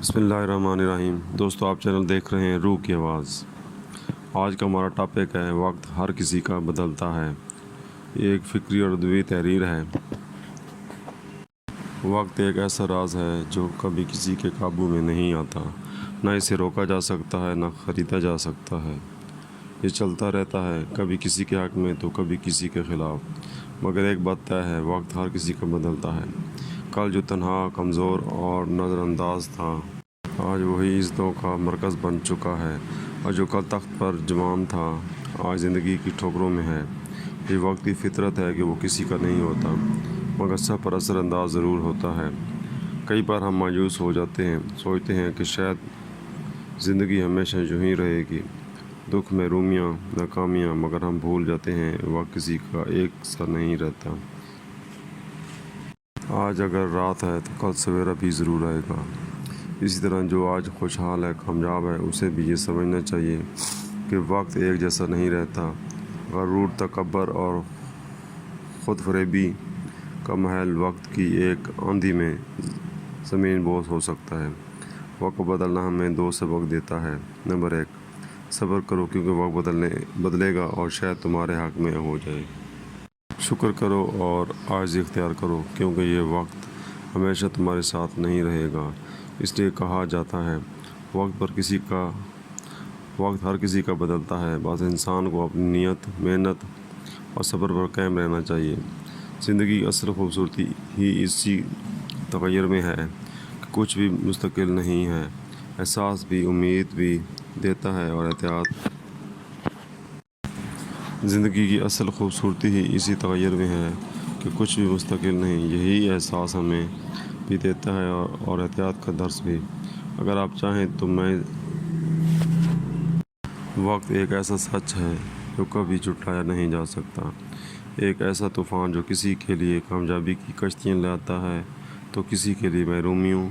बिस्मिल्लाहिर्रहमानिर्रहीम। दोस्तों, आप चैनल देख रहे हैं रूह की आवाज़। आज का हमारा टॉपिक है वक्त हर किसी का बदलता है। ये एक फ़िक्री और अदबी तहरीर है। वक्त एक ऐसा राज है जो कभी किसी के काबू में नहीं आता। ना इसे रोका जा सकता है, ना ख़रीदा जा सकता है। ये चलता रहता है, कभी किसी के हक़ में तो कभी किसी के ख़िलाफ़। मगर एक बात तय है, वक्त हर किसी का बदलता है। कल जो तन्हा, कमज़ोर और नज़रअंदाज था, आज वही इज़्ज़तों का मरकज़ बन चुका है। और जो कल तख्त पर जवान था, आज ज़िंदगी की ठोकरों में है। ये वक्त की फितरत है कि वो किसी का नहीं होता, मगर सब पर असरअंदाज ज़रूर होता है। कई बार हम मायूस हो जाते हैं, सोचते हैं कि शायद ज़िंदगी हमेशा यूं ही रहेगी, दुख में रूमियाँ, नाकामियाँ, मगर हम भूल जाते हैं वक्त किसी का एक सा नहीं रहता। आज अगर रात है तो कल सवेरा भी ज़रूर आएगा। इसी तरह जो आज खुशहाल है, कामयाब है, उसे भी ये समझना चाहिए कि वक्त एक जैसा नहीं रहता। गरूर, तकब्बर और ख़ुदफ़रेबी का महल वक्त की एक आंधी में ज़मीन बोस हो सकता है। वक्त बदलना हमें दो सबक देता है। नंबर 1, सब्र करो क्योंकि वक्त बदलेगा और शायद तुम्हारे हक़ में हो जाए। शुक्र करो और आजिज़ी इख्तियार करो क्योंकि ये वक्त हमेशा तुम्हारे साथ नहीं रहेगा। इसलिए कहा जाता है वक्त हर किसी का बदलता है। बस इंसान को अपनी नीयत, मेहनत और सब्र पर कायम रहना चाहिए। ज़िंदगी की असल खूबसूरती ही इसी तग़य्युर में है कि कुछ भी मुस्तकिल नहीं है। एहसास भी उम्मीद भी देता है और एहतियात। ज़िंदगी की असल खूबसूरती ही इसी तग़य्युर में है कि कुछ भी मुस्तकिल नहीं। यही एहसास हमें भी देता है और एहतियात का दर्स भी। अगर आप चाहें तो वक्त एक ऐसा सच है जो कभी झुठलाया नहीं जा सकता। एक ऐसा तूफ़ान जो किसी के लिए कामयाबी की कश्तियाँ लाता है तो किसी के लिए महरूमियों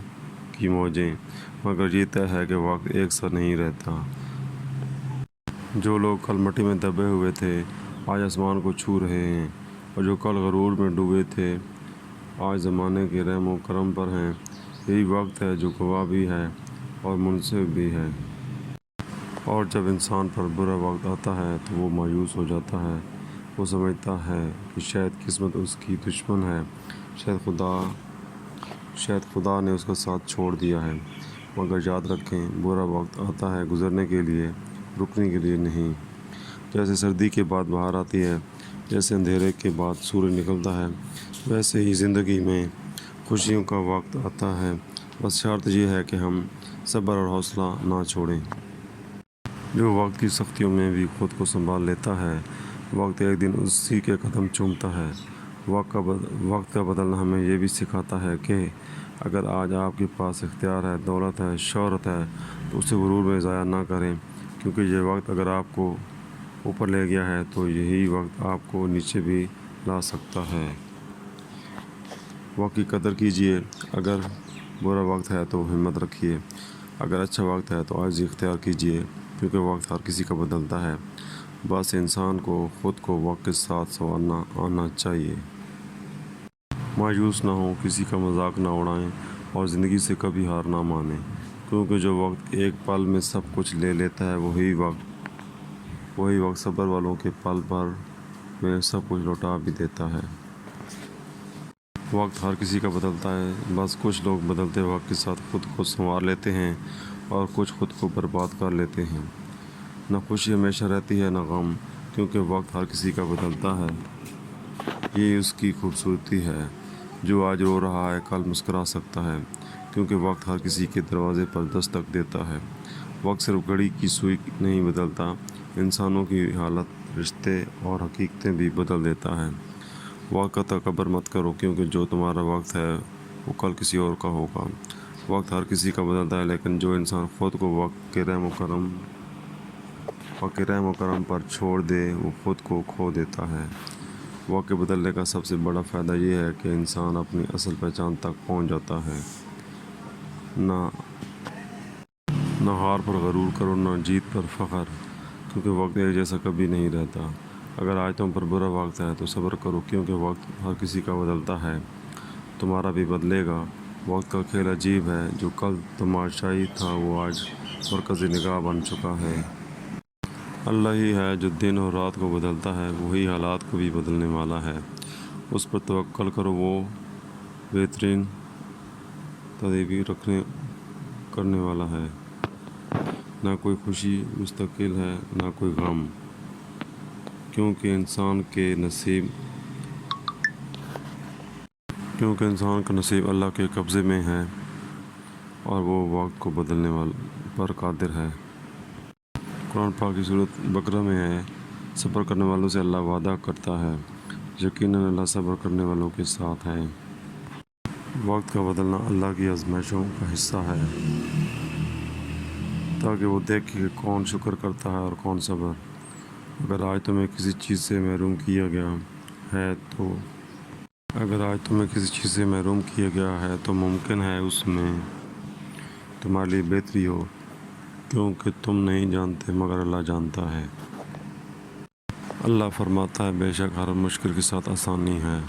की मौजें। मगर ये तय है कि वक्त एक सा नहीं रहता। जो लोग कल मिट्टी में दबे हुए थे, आज आसमान को छू रहे हैं। और जो कल गरूर में डूबे थे, आज ज़माने के रहम व करम पर हैं। यही वक्त है जो गवाह भी है और मुनसिफ भी है। और जब इंसान पर बुरा वक्त आता है तो वो मायूस हो जाता है। वो समझता है कि शायद किस्मत उसकी दुश्मन है, शायद खुदा ने उसका साथ छोड़ दिया है। मगर याद रखें, बुरा वक्त आता है गुज़रने के लिए, रुकने के लिए नहीं। जैसे सर्दी के बाद बाहर आती है, जैसे अंधेरे के बाद सूरज निकलता है, वैसे ही ज़िंदगी में खुशियों का वक्त आता है। बस शर्त यह है कि हम सब्र और हौसला ना छोड़ें। जो वक्त की सख्तियों में भी खुद को संभाल लेता है, वक्त एक दिन उसी के कदम चूमता है। वक्त का बदलना हमें ये भी सिखाता है कि अगर आज आपके पास इख्तियार है, दौलत है, शोहरत है, तो उसे गुरूर में ज़ाया ना करें, क्योंकि ये वक्त अगर आपको ऊपर ले गया है तो यही वक्त आपको नीचे भी ला सकता है। वक्त की कदर कीजिए। अगर बुरा वक्त है तो हिम्मत रखिए, अगर अच्छा वक्त है तो आज इख्तियार कीजिए, क्योंकि वक्त हर किसी का बदलता है। बस इंसान को ख़ुद को वक्त के साथ संवारना आना चाहिए। मायूस ना हो, किसी का मजाक ना उड़ाएं और ज़िंदगी से कभी हार ना मानें, क्योंकि जो वक्त एक पल में सब कुछ ले लेता है, वही वक्त सब्र वालों के पल भर में सब कुछ लौटा भी देता है। वक्त हर किसी का बदलता है, बस कुछ लोग बदलते वक्त के साथ खुद को संवार लेते हैं और कुछ खुद को बर्बाद कर लेते हैं। न खुशी हमेशा रहती है न गम, क्योंकि वक्त हर किसी का बदलता है। ये उसकी खूबसूरती है। जो आज रो रहा है कल मुस्कुरा सकता है, क्योंकि वक्त हर किसी के दरवाज़े पर दस्तक देता है। वक्त सिर्फ घड़ी की सुई नहीं बदलता, इंसानों की हालत, रिश्ते और हकीकतें भी बदल देता है। वक्त का तकब्बुर मत करो, क्योंकि जो तुम्हारा वक्त है वो कल किसी और का होगा। वक्त हर किसी का बदलता है, लेकिन जो इंसान ख़ुद को वक्त के रहम व करम पर छोड़ दे, वो ख़ुद को खो देता है। वक्त के बदलने का सबसे बड़ा फ़ायदा ये है कि इंसान अपनी असल पहचान तक पहुंच जाता है। ना हार पर गरूर करो, ना जीत पर फ़ख्र, क्योंकि वक्त एक जैसा कभी नहीं रहता। अगर आज तुम पर बुरा वक्त है तो सब्र करो, क्योंकि वक्त हर किसी का बदलता है। तुम्हारा भी बदलेगा, وقت کا کھیل عجیب ہے، جو کل تماشائی تھا وہ آج مرکزی نگاہ بن چکا ہے۔ اللہ ہی ہے جو دن اور رات کو بدلتا ہے، وہی حالات کو بھی بدلنے والا ہے۔ اس پر توکل کرو، وہ بہترین تدبیر کرنے والا ہے۔ نہ کوئی خوشی مستقل ہے، نہ کوئی غم، کیونکہ انسان کا نصیب اللہ کے قبضے میں ہے اور وہ وقت کو بدلنے پر قادر ہے۔ قرآن پاک کی سورۃ بقرہ میں ہے، صبر کرنے والوں سے اللہ وعدہ کرتا ہے، یقیناً اللہ صبر کرنے والوں کے ساتھ ہے۔ وقت کا بدلنا اللہ کی آزمائشوں کا حصہ ہے، تاکہ وہ دیکھے کہ کون شکر کرتا ہے اور کون صبر۔ اگر آج تمہیں کسی چیز سے محروم کیا گیا ہے تو ممکن ہے اس میں تمہارے لیے بہتری ہو، کیونکہ تم نہیں جانتے مگر اللہ جانتا ہے۔ اللہ فرماتا ہے، بے شک ہر مشکل کے ساتھ آسانی ہے۔